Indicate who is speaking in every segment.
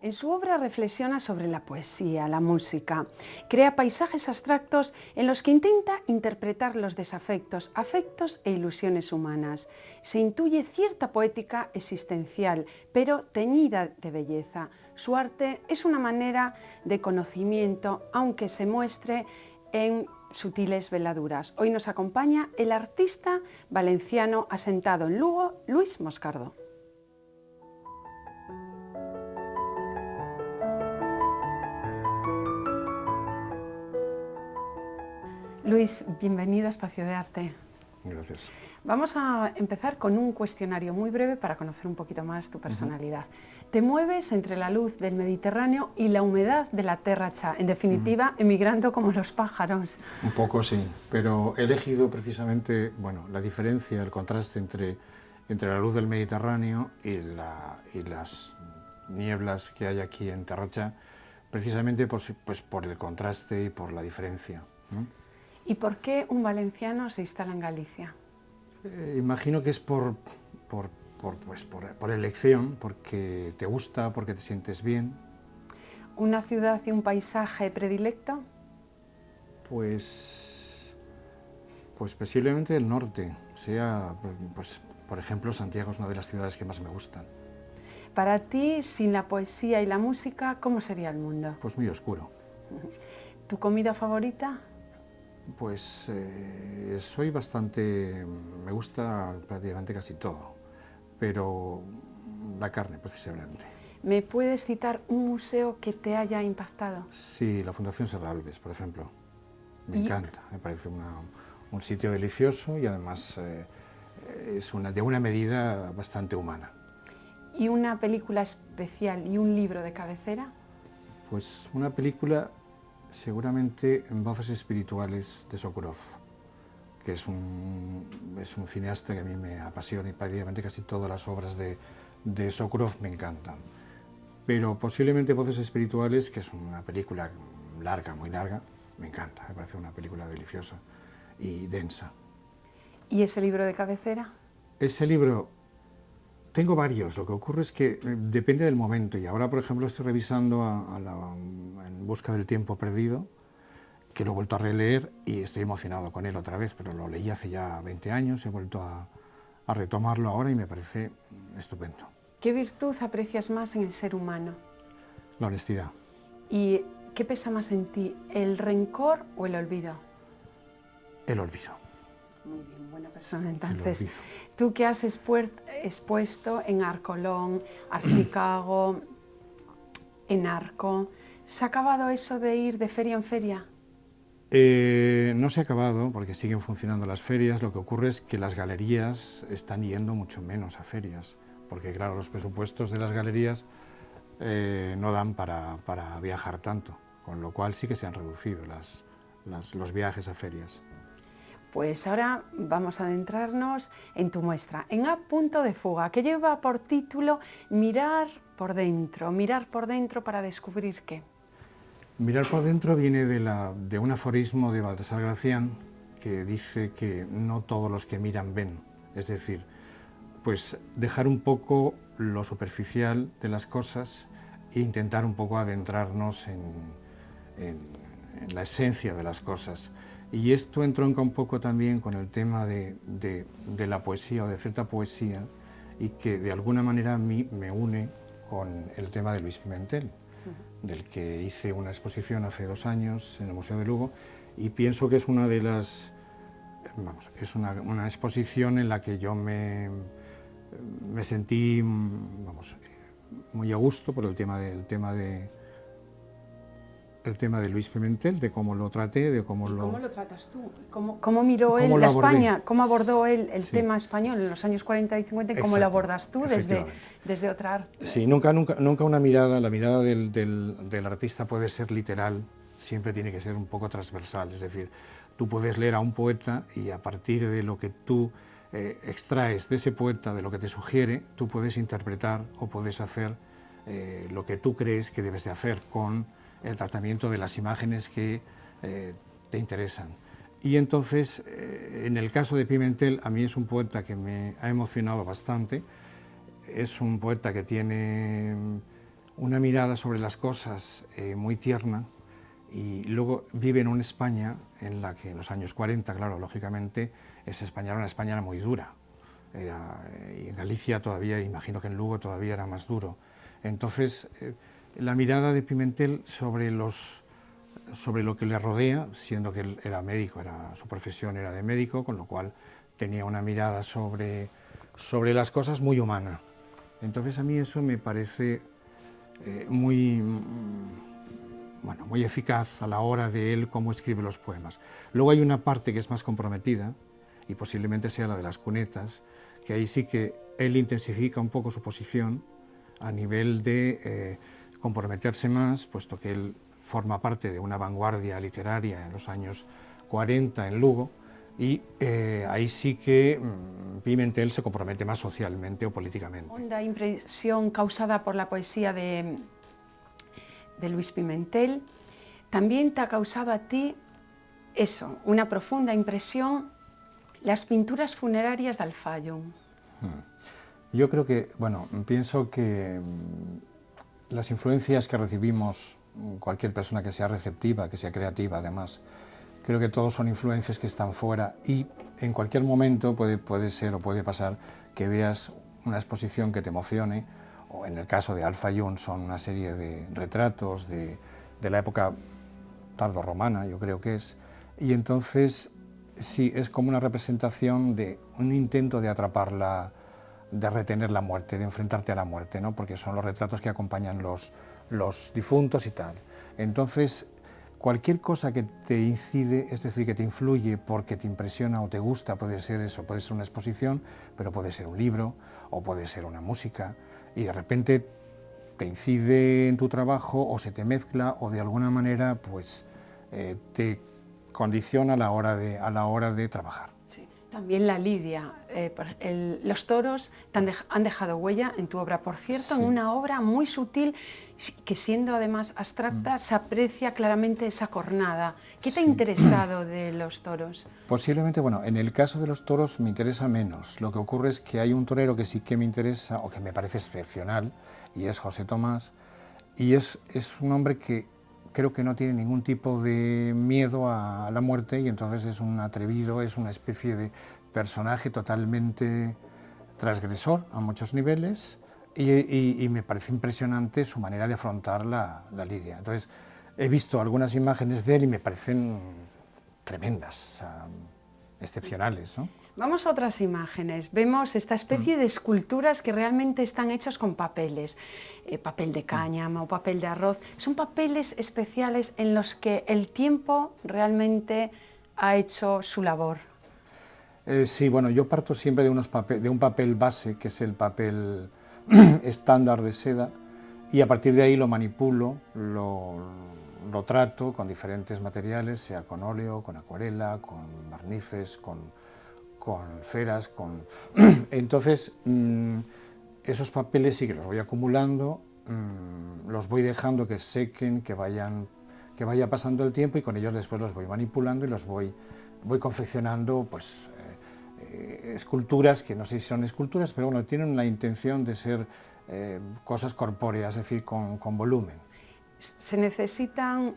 Speaker 1: En su obra reflexiona sobre la poesía, la música, crea paisajes abstractos en los que intenta interpretar los desafectos, afectos e ilusiones humanas. Se intuye cierta poética existencial, pero teñida de belleza. Su arte es una manera de conocimiento, aunque se muestre en sutiles veladuras. Hoy nos acompaña el artista valenciano asentado en Lugo, Luis Moscardo. Luis, bienvenido a Espacio de Arte.
Speaker 2: Gracias.
Speaker 1: Vamos a empezar con un cuestionario muy breve para conocer un poquito más tu personalidad. Te mueves entre la luz del Mediterráneo y la humedad de la Terra Cha, en definitiva, emigrando como los pájaros.
Speaker 2: Un poco sí, pero he elegido precisamente, la diferencia, el contraste entre la luz del Mediterráneo y las nieblas que hay aquí en Terra Cha, precisamente por el contraste y por la diferencia, ¿no?
Speaker 1: ¿Y por qué un valenciano se instala en Galicia?
Speaker 2: Imagino que es por elección, porque te gusta, porque te sientes bien.
Speaker 1: ¿Una ciudad y un paisaje predilecto?
Speaker 2: Pues posiblemente el norte, por ejemplo, Santiago es una de las ciudades que más me gustan.
Speaker 1: Para ti, sin la poesía y la música, ¿cómo sería el mundo?
Speaker 2: Pues muy oscuro.
Speaker 1: ¿Tu comida favorita?
Speaker 2: Pues me gusta prácticamente casi todo, pero la carne precisamente.
Speaker 1: ¿Me puedes citar un museo que te haya impactado?
Speaker 2: Sí, la Fundación Serralves, por ejemplo. Me encanta, me parece un sitio delicioso y además es de una medida bastante humana.
Speaker 1: ¿Y una película especial y un libro de cabecera?
Speaker 2: Pues una película, seguramente Voces espirituales de Sokurov, que es un cineasta que a mí me apasiona y prácticamente casi todas las obras de Sokurov me encantan. Pero posiblemente Voces espirituales, que es una película larga, muy larga, me encanta, me parece una película deliciosa y densa.
Speaker 1: ¿Y ese libro de cabecera?
Speaker 2: Ese libro, tengo varios, lo que ocurre es que depende del momento, y ahora por ejemplo estoy revisando En busca del tiempo perdido, que lo he vuelto a releer y estoy emocionado con él otra vez, pero lo leí hace ya 20 años, he vuelto a retomarlo ahora y me parece estupendo.
Speaker 1: ¿Qué virtud aprecias más en el ser humano?
Speaker 2: La honestidad.
Speaker 1: ¿Y qué pesa más en ti, el rencor o el olvido?
Speaker 2: El olvido.
Speaker 1: Muy bien, buena persona entonces.
Speaker 2: El olvido.
Speaker 1: Tú que has expuesto en Arcolón, Archicago, en Arco, ¿se ha acabado eso de ir de feria en feria?
Speaker 2: No se ha acabado porque siguen funcionando las ferias, lo que ocurre es que las galerías están yendo mucho menos a ferias, porque claro, los presupuestos de las galerías no dan para viajar tanto, con lo cual sí que se han reducido los viajes a ferias.
Speaker 1: Pues ahora vamos a adentrarnos en tu muestra, en A Punto de Fuga, que lleva por título Mirar por dentro para descubrir qué.
Speaker 2: Mirar por dentro viene de un aforismo de Baltasar Gracián que dice que no todos los que miran ven, es decir, pues dejar un poco lo superficial de las cosas e intentar un poco adentrarnos en la esencia de las cosas. Y esto entronca un poco también con el tema de la poesía o de cierta poesía y que de alguna manera a mí me une con el tema de Luis Pimentel, del que hice una exposición hace 2 años en el Museo de Lugo y pienso que es una de las, es una exposición en la que yo me sentí muy a gusto por el tema de Luis Pimentel, de cómo lo traté, de cómo lo...
Speaker 1: ¿Cómo lo tratas tú? ¿Cómo miró él la España? ¿Cómo abordó él el tema español en los años 40 y 50? ¿Y cómo lo abordas tú desde otra arte?
Speaker 2: Sí, nunca una mirada, la mirada del artista puede ser literal, siempre tiene que ser un poco transversal, es decir, tú puedes leer a un poeta y a partir de lo que tú extraes de ese poeta, de lo que te sugiere, tú puedes interpretar o puedes hacer lo que tú crees que debes de hacer con el tratamiento de las imágenes que te interesan. Y entonces, en el caso de Pimentel, a mí es un poeta que me ha emocionado bastante. Es un poeta que tiene una mirada sobre las cosas muy tierna, y luego vive en una España en la que en los años 40, claro, lógicamente, esa España era una España muy dura. Y en Galicia todavía, imagino que en Lugo todavía era más duro. Entonces, la mirada de Pimentel sobre lo que le rodea, siendo que él era médico, su profesión era de médico, con lo cual tenía una mirada sobre las cosas muy humana. Entonces a mí eso me parece muy eficaz a la hora de él cómo escribe los poemas. Luego hay una parte que es más comprometida, y posiblemente sea la de las cunetas, que ahí sí que él intensifica un poco su posición a nivel de comprometerse más, puesto que él forma parte de una vanguardia literaria en los años 40 en Lugo, y ahí sí que Pimentel se compromete más socialmente o políticamente.
Speaker 1: Honda impresión causada por la poesía de Luis Pimentel, también te ha causado a ti eso, una profunda impresión, las pinturas funerarias de Alfayón.
Speaker 2: Yo creo que, bueno, pienso que las influencias que recibimos, cualquier persona que sea receptiva, que sea creativa además, creo que todos son influencias que están fuera, y en cualquier momento puede ser o puede pasar que veas una exposición que te emocione, o en el caso de Alfayón son una serie de retratos de la época tardorromana, yo creo que es, y entonces sí, es como una representación de un intento de atraparla, de retener la muerte, de enfrentarte a la muerte, ¿no? Porque son los retratos que acompañan los difuntos y tal. Entonces, cualquier cosa que te incide, es decir, que te influye porque te impresiona o te gusta, puede ser eso, puede ser una exposición, pero puede ser un libro o puede ser una música, y de repente te incide en tu trabajo o se te mezcla o de alguna manera pues te condiciona a la hora de trabajar.
Speaker 1: Sí. También la lidia, los toros han dejado huella en tu obra, por cierto, sí, en una obra muy sutil, que siendo además abstracta, se aprecia claramente esa cornada. ¿Qué te ha interesado de los toros?
Speaker 2: Posiblemente, bueno, en el caso de los toros me interesa menos. Lo que ocurre es que hay un torero que sí que me interesa, o que me parece excepcional, y es José Tomás, y es un hombre que creo que no tiene ningún tipo de miedo a la muerte, y entonces es un atrevido, es una especie de personaje totalmente transgresor a muchos niveles, y me parece impresionante su manera de afrontar la lidia. Entonces, he visto algunas imágenes de él y me parecen tremendas, o sea, excepcionales, ¿no?
Speaker 1: Vamos a otras imágenes. Vemos esta especie de esculturas que realmente están hechas con papeles, papel de cáñamo, papel de arroz. Son papeles especiales en los que el tiempo realmente ha hecho su labor.
Speaker 2: Sí, bueno, yo parto siempre de un papel base, que es el papel estándar de seda, y a partir de ahí lo manipulo, lo trato con diferentes materiales, sea con óleo, con acuarela, con barnices, con ceras, Entonces, esos papeles sí que los voy acumulando, los voy dejando que sequen, que vaya pasando el tiempo, y con ellos después los voy manipulando y los voy confeccionando, pues, esculturas que no sé si son esculturas, pero bueno, tienen la intención de ser cosas corpóreas, es decir, con volumen.
Speaker 1: ¿Se necesitan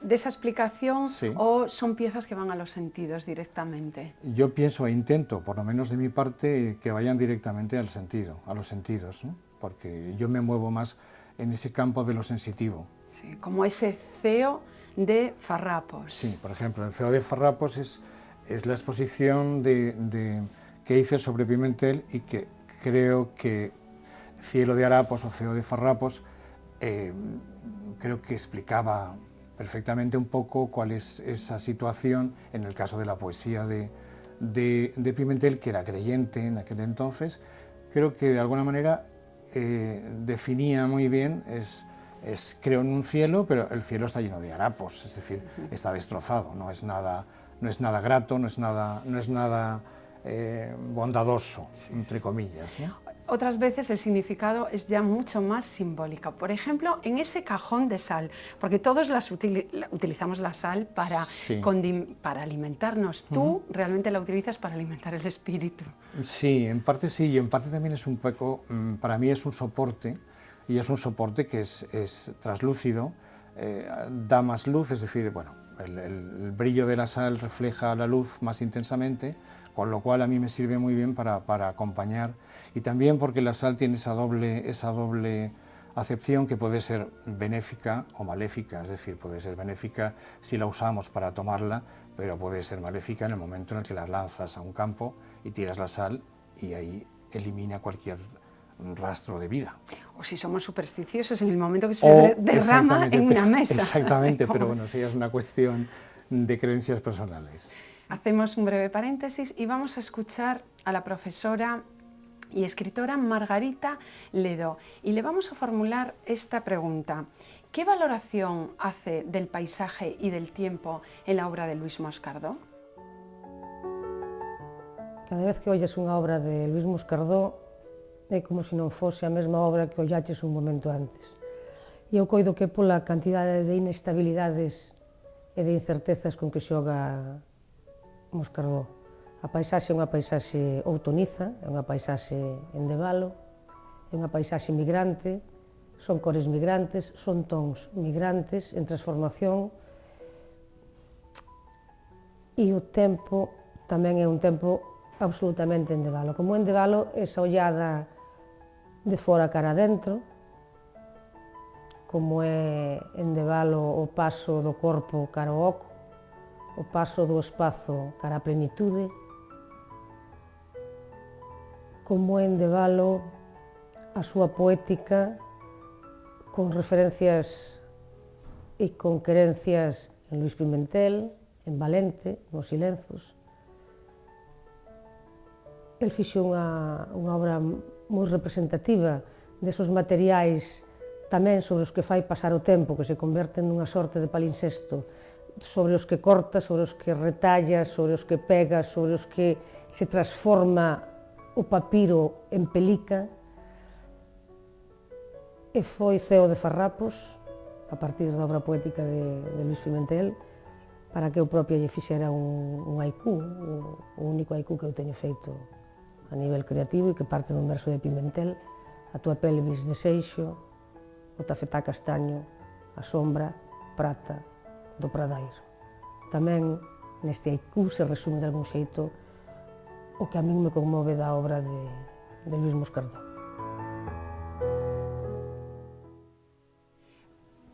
Speaker 1: de esa explicación,
Speaker 2: sí,
Speaker 1: o son piezas que van a los sentidos directamente?
Speaker 2: Yo pienso e intento, por lo menos de mi parte, que vayan directamente al sentido, a los sentidos, ¿no? Porque yo me muevo más en ese campo de lo sensitivo.
Speaker 1: Sí, como ese CEO de Farrapos.
Speaker 2: Sí, por ejemplo, el CEO de Farrapos es la exposición que hice sobre Pimentel, y que creo que Cielo de Harapos o CEO de Farrapos creo que explicaba perfectamente un poco cuál es esa situación en el caso de la poesía de Pimentel, que era creyente en aquel entonces. Creo que de alguna manera definía muy bien, creo en un cielo, pero el cielo está lleno de harapos, es decir, está destrozado, no es nada grato, no es nada bondadoso, entre comillas, ¿no?
Speaker 1: Otras veces el significado es ya mucho más simbólico. Por ejemplo, en ese cajón de sal, porque todos utilizamos la sal para alimentarnos. Tú realmente la utilizas para alimentar el espíritu.
Speaker 2: Sí, en parte sí, y en parte también es un poco, para mí es un soporte, y es un soporte que es translúcido, da más luz, es decir, bueno, el brillo de la sal refleja la luz más intensamente, con lo cual a mí me sirve muy bien para acompañar, y también porque la sal tiene esa doble acepción que puede ser benéfica o maléfica, es decir, puede ser benéfica si la usamos para tomarla, pero puede ser maléfica en el momento en el que la lanzas a un campo y tiras la sal y ahí elimina cualquier rastro de vida.
Speaker 1: O si somos supersticiosos en el momento que se derrama en una mesa.
Speaker 2: Exactamente, pero bueno, sí es una cuestión de creencias personales.
Speaker 1: Hacemos un breve paréntesis y vamos a escuchar a la profesora y escritora Margarita Ledo, y le vamos a formular esta pregunta: ¿qué valoración hace del paisaje y del tiempo en la obra de Luis Moscardó?
Speaker 3: Cada vez que ollas unha obra de Luis Moscardó é como se non fose a mesma obra que ollaches un momento antes. E eu coido que pola cantidade de inestabilidades e de incertezas con que xoga Moscardó. A paisaxe é unha paisaxe outoniza, é unha paisaxe en devalo, é unha paisaxe migrante, son cores migrantes, son tons migrantes en transformación, e o tempo tamén é un tempo absolutamente en devalo. Como en devalo, esa ollada de fora cara adentro, como é en devalo o paso do corpo cara ao oco, o paso do espazo cara á plenitude, como en devalo a súa poética con referencias e con querencias en Luis Pimentel, en Valente, nos Silenzos. El fixo unha obra moi representativa desos materiais tamén sobre os que fai pasar o tempo, que se converten nunha sorte de palincesto, sobre os que corta, sobre os que retalla, sobre os que pega, sobre os que se transforma o papiro en pelica, e foi ceo de farrapos a partir da obra poética de Luis Pimentel para que eu propia lle fixera un haiku, o único haiku que eu teño feito a nivel creativo e que parte dun verso de Pimentel: a tua pelvis de seixo, o tafetá castaño, a sombra prata do pradairo. Tamén neste haiku se resume de algún xeito o que a min me conmove da obra de Luis Moscardó.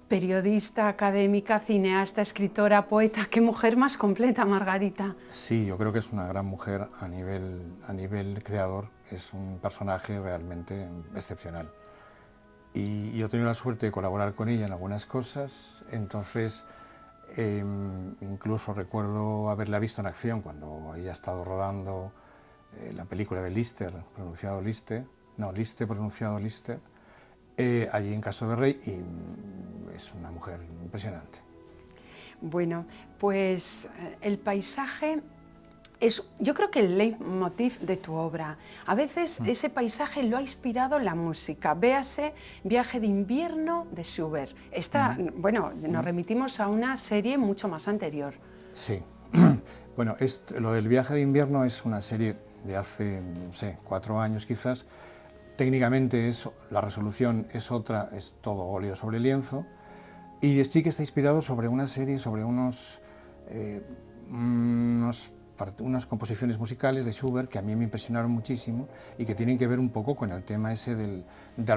Speaker 1: Periodista, académica, cineasta, escritora, poeta, qué mujer más completa, Margarita.
Speaker 2: Sí, yo creo que es una gran mujer a nivel creador, es un personaje realmente excepcional. Y yo he tenido la suerte de colaborar con ella en algunas cosas, entonces incluso recuerdo haberla visto en acción cuando ella ha estado rodando la película de Lister, pronunciado Lister, no, Lister, pronunciado Lister, allí en Caso de Rey, y es una mujer impresionante.
Speaker 1: Bueno, pues el paisaje es, yo creo que el leitmotiv de tu obra. A veces ese paisaje lo ha inspirado la música. Véase Viaje de invierno de Schubert. Bueno, nos remitimos a una serie mucho más anterior.
Speaker 2: Sí. Bueno, lo del Viaje de invierno es una serie de hace, no sé, 4 años quizás. Técnicamente la resolución es otra, es todo óleo sobre lienzo, y sí que está inspirado sobre una serie, sobre unas composiciones musicales de Schubert que a mí me impresionaron muchísimo y que tienen que ver un poco con el tema ese del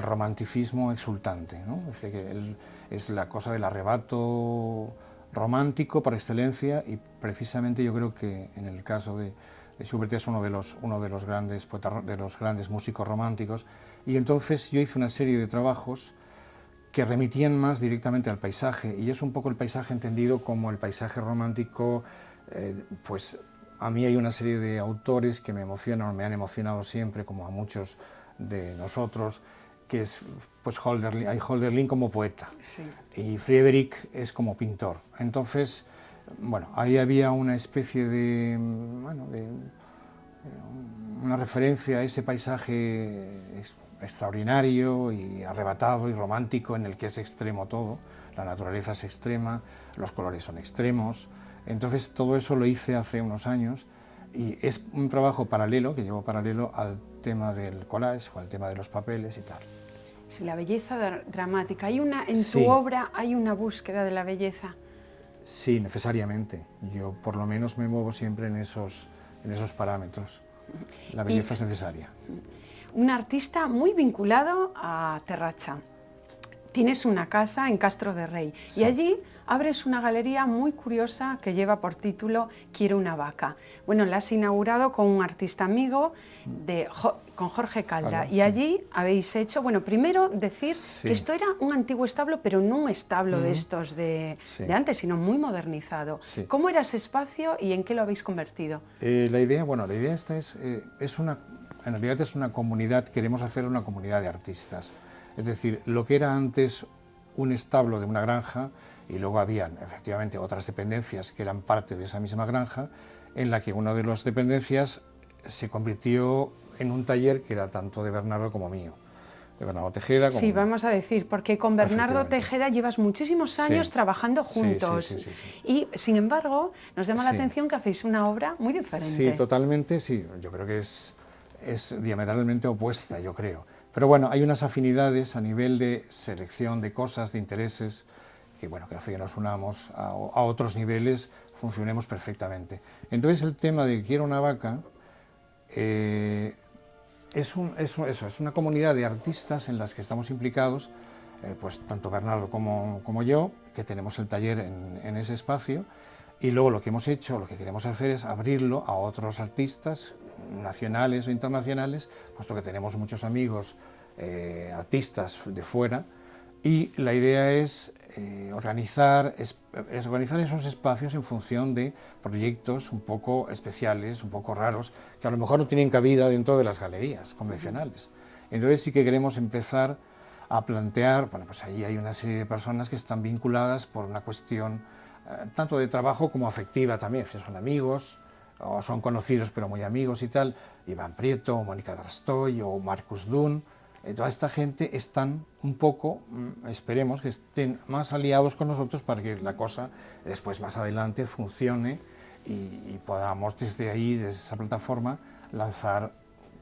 Speaker 2: romanticismo exultante, ¿no? Es decir, que es la cosa del arrebato romántico por excelencia, y precisamente yo creo que en el caso de Schubert es uno de los grandes poetas, de los grandes músicos románticos, y entonces yo hice una serie de trabajos que remitían más directamente al paisaje, y es un poco el paisaje entendido como el paisaje romántico. Pues a mí hay una serie de autores que me emocionan, me han emocionado siempre, como a muchos de nosotros, que es pues hay Hölderlin como poeta,
Speaker 1: sí,
Speaker 2: y Friedrich es como pintor. Entonces, bueno, ahí había una especie de, bueno, una referencia a ese paisaje extraordinario y arrebatado y romántico en el que es extremo todo, la naturaleza es extrema, los colores son extremos. Entonces todo eso lo hice hace unos años, y es un trabajo paralelo, que llevo paralelo al tema del collage o al tema de los papeles y tal.
Speaker 1: Sí, la belleza dramática. En
Speaker 2: Sí.
Speaker 1: tu obra hay una búsqueda de la belleza.
Speaker 2: Sí, necesariamente. Yo por lo menos me muevo siempre en esos parámetros. La belleza es necesaria.
Speaker 1: Un artista muy vinculado a Terracha. Tienes una casa en Castro de Rey
Speaker 2: Sí.
Speaker 1: y allí abres una galería muy curiosa que lleva por título Quiero una vaca. Bueno, la has inaugurado con un artista amigo, con Jorge Calda, y
Speaker 2: sí.
Speaker 1: allí habéis hecho, bueno, primero decir
Speaker 2: Sí.
Speaker 1: que esto era un antiguo establo, pero no un establo de estos de antes, sino muy modernizado.
Speaker 2: Sí.
Speaker 1: ¿Cómo era ese espacio y en qué lo habéis convertido?
Speaker 2: La idea esta en realidad es una comunidad, queremos hacer una comunidad de artistas. Es decir, lo que era antes un establo de una granja, y luego habían efectivamente otras dependencias que eran parte de esa misma granja, en la que una de las dependencias se convirtió en un taller que era tanto de Bernardo como mío, de Bernardo Tejeda. Como
Speaker 1: Sí, vamos a decir, porque con Bernardo Tejeda llevas muchísimos años
Speaker 2: Sí.
Speaker 1: trabajando juntos,
Speaker 2: Sí.
Speaker 1: y sin embargo nos llama la atención que hacéis una obra muy diferente.
Speaker 2: Sí, totalmente, sí, yo creo que es diametralmente opuesta, yo creo. Pero bueno, hay unas afinidades a nivel de selección de cosas, de intereses, que bueno, que hace que nos unamos a otros niveles, funcionemos perfectamente. Entonces el tema de Quiero una vaca es una comunidad de artistas en las que estamos implicados, pues tanto Bernardo como yo, que tenemos el taller en ese espacio, y luego lo que hemos hecho, lo que queremos hacer es abrirlo a otros artistas nacionales o internacionales, puesto que tenemos muchos amigos artistas de fuera, y la idea es organizar esos espacios en función de proyectos un poco especiales, un poco raros, que a lo mejor no tienen cabida dentro de las galerías convencionales. Entonces sí que queremos empezar a plantear, bueno, pues ahí hay una serie de personas que están vinculadas por una cuestión tanto de trabajo como afectiva también, si son amigos, o son conocidos pero muy amigos y tal, Iván Prieto, o Mónica Drastoy, o Marcus Dunn. Toda esta gente están un poco, esperemos que estén más aliados con nosotros para que la cosa después más adelante funcione y podamos desde ahí, desde esa plataforma, lanzar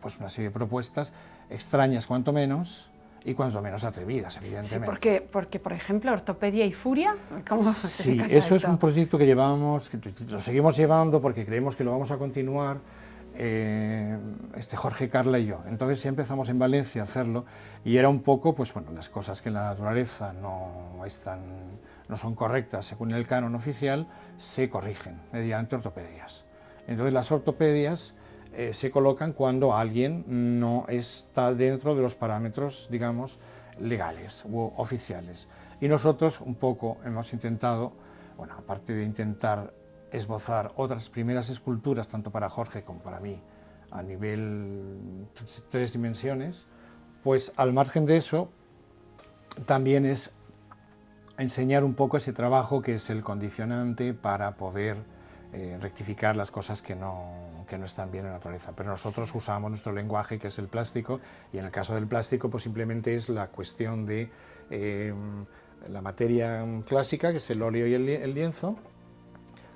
Speaker 2: pues una serie de propuestas extrañas cuanto menos, y cuanto menos atrevidas, evidentemente.
Speaker 1: Sí, porque por ejemplo, Ortopedia y Furia, ¿cómo se
Speaker 2: Sí,
Speaker 1: casa
Speaker 2: eso
Speaker 1: esto?
Speaker 2: es un proyecto que llevamos, que lo seguimos llevando porque creemos que lo vamos a continuar, Jorge, Carla y yo. Entonces ya empezamos en Valencia a hacerlo, y era un poco, pues bueno, las cosas que en la naturaleza no son correctas según el canon oficial, se corrigen mediante ortopedias. Entonces las ortopedias se colocan cuando alguien no está dentro de los parámetros, digamos, legales u oficiales. Y nosotros un poco hemos intentado, bueno, aparte de intentar esbozar otras primeras esculturas, tanto para Jorge como para mí, a nivel 3 dimensiones, pues al margen de eso, también es enseñar un poco ese trabajo que es el condicionante para poder rectificar las cosas que no están bien en la naturaleza. Pero nosotros usamos nuestro lenguaje, que es el plástico, y en el caso del plástico pues simplemente es la cuestión de la materia clásica, que es el óleo y el lienzo,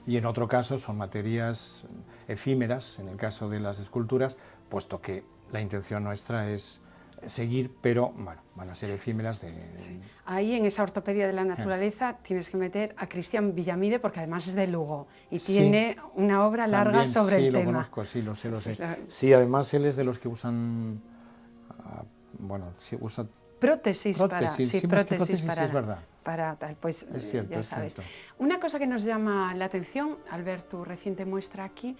Speaker 2: y en otro caso son materias efímeras, en el caso de las esculturas, puesto que la intención nuestra es seguir, pero bueno, van a ser efímeras.
Speaker 1: Ahí en esa ortopedia de la naturaleza tienes que meter a Cristian Villamide, porque además es de Lugo y tiene una obra larga sobre el tema.
Speaker 2: Sí, lo conozco, sí, lo sé. Sí, además él es de los que usan, bueno, sí, usa
Speaker 1: prótesis
Speaker 2: prótesis
Speaker 1: para,
Speaker 2: es verdad.
Speaker 1: Para tal, pues
Speaker 2: es cierto,
Speaker 1: ya sabes.
Speaker 2: Cierto.
Speaker 1: Una cosa que nos llama la atención al ver tu reciente muestra aquí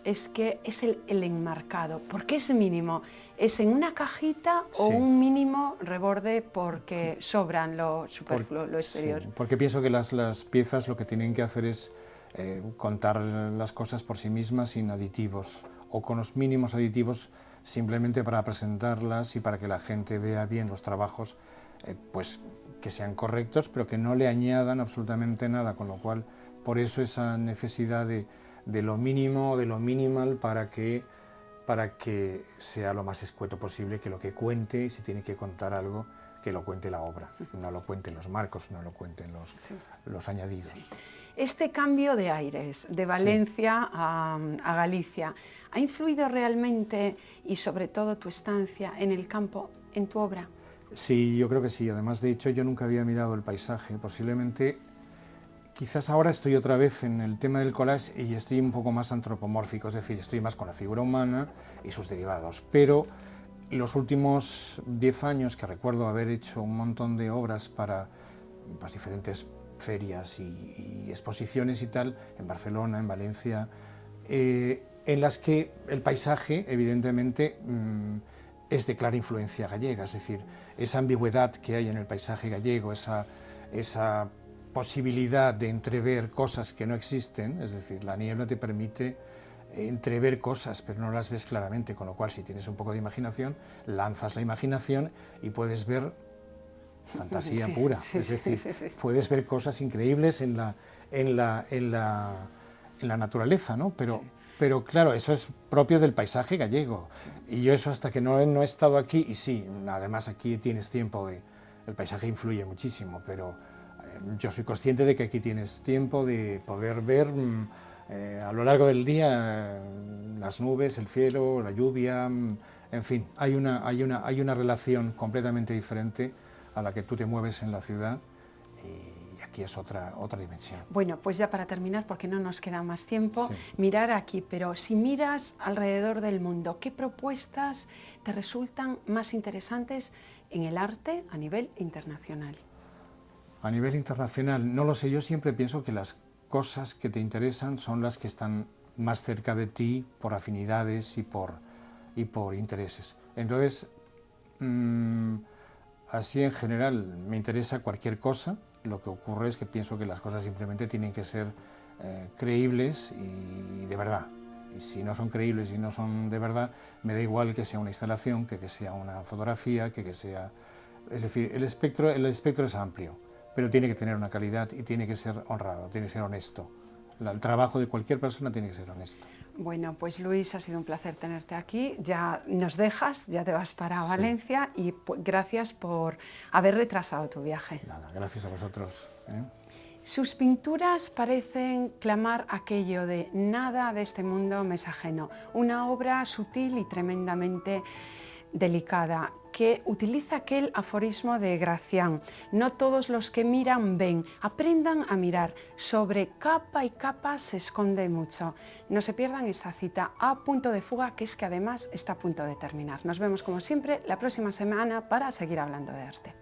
Speaker 1: es que es el enmarcado. ¿Por qué es mínimo? ¿Es en una cajita o un mínimo reborde porque sobran lo superfluo, lo exterior?
Speaker 2: Sí, porque pienso que las piezas lo que tienen que hacer es contar las cosas por sí mismas sin aditivos, o con los mínimos aditivos, simplemente para presentarlas y para que la gente vea bien los trabajos, pues que sean correctos, pero que no le añadan absolutamente nada, con lo cual, por eso esa necesidad de lo mínimo, de lo minimal, para que sea lo más escueto posible, que lo que cuente, si tiene que contar algo, que lo cuente la obra, no lo cuenten los marcos, no lo cuenten los añadidos.
Speaker 1: Sí. Este cambio de aires, de Valencia a Galicia, ¿ha influido realmente, y sobre todo tu estancia en el campo, en tu obra?
Speaker 2: Sí, yo creo que sí. Además, de hecho, yo nunca había mirado el paisaje. Posiblemente, quizás ahora estoy otra vez en el tema del collage y estoy un poco más antropomórfico, es decir, estoy más con la figura humana y sus derivados. Pero los últimos 10 años que recuerdo haber hecho un montón de obras para pues, diferentes ferias y exposiciones y tal, en Barcelona, en Valencia, en las que el paisaje, evidentemente, es de clara influencia gallega, es decir, esa ambigüedad que hay en el paisaje gallego, esa posibilidad de entrever cosas que no existen, es decir, la niebla te permite entrever cosas, pero no las ves claramente, con lo cual, si tienes un poco de imaginación, lanzas la imaginación y puedes ver fantasía pura, es decir, puedes ver cosas increíbles en la naturaleza, ¿no? Pero claro, eso es propio del paisaje gallego, y yo eso hasta que no he estado aquí, y sí, además aquí tienes tiempo, el paisaje influye muchísimo, pero yo soy consciente de que aquí tienes tiempo de poder ver a lo largo del día las nubes, el cielo, la lluvia, en fin, hay una relación completamente diferente a la que tú te mueves en la ciudad, y aquí es otra dimensión.
Speaker 1: Bueno, pues ya para terminar, porque no nos queda más tiempo,
Speaker 2: Sí.
Speaker 1: mirar aquí, pero si miras alrededor del mundo, ¿qué propuestas te resultan más interesantes en el arte a nivel internacional?
Speaker 2: A nivel internacional, no lo sé, yo siempre pienso que las cosas que te interesan son las que están más cerca de ti por afinidades y por intereses. Entonces, así en general me interesa cualquier cosa, lo que ocurre es que pienso que las cosas simplemente tienen que ser creíbles y de verdad. Y si no son creíbles y no son de verdad, me da igual que sea una instalación, que sea una fotografía, que sea... Es decir, el espectro es amplio, pero tiene que tener una calidad y tiene que ser honrado, tiene que ser honesto. El trabajo de cualquier persona tiene que ser honesto.
Speaker 1: Bueno, pues Luis, ha sido un placer tenerte aquí. Ya nos dejas, ya te vas para Valencia y gracias por haber retrasado tu viaje.
Speaker 2: Nada, gracias a vosotros.
Speaker 1: Sus pinturas parecen clamar aquello de nada de este mundo me es ajeno. Una obra sutil y tremendamente delicada, que utiliza aquel aforismo de Gracián: no todos los que miran ven, aprendan a mirar, sobre capa y capa se esconde mucho. No se pierdan esta cita a punto de fuga, que es que además está a punto de terminar. Nos vemos como siempre la próxima semana para seguir hablando de arte.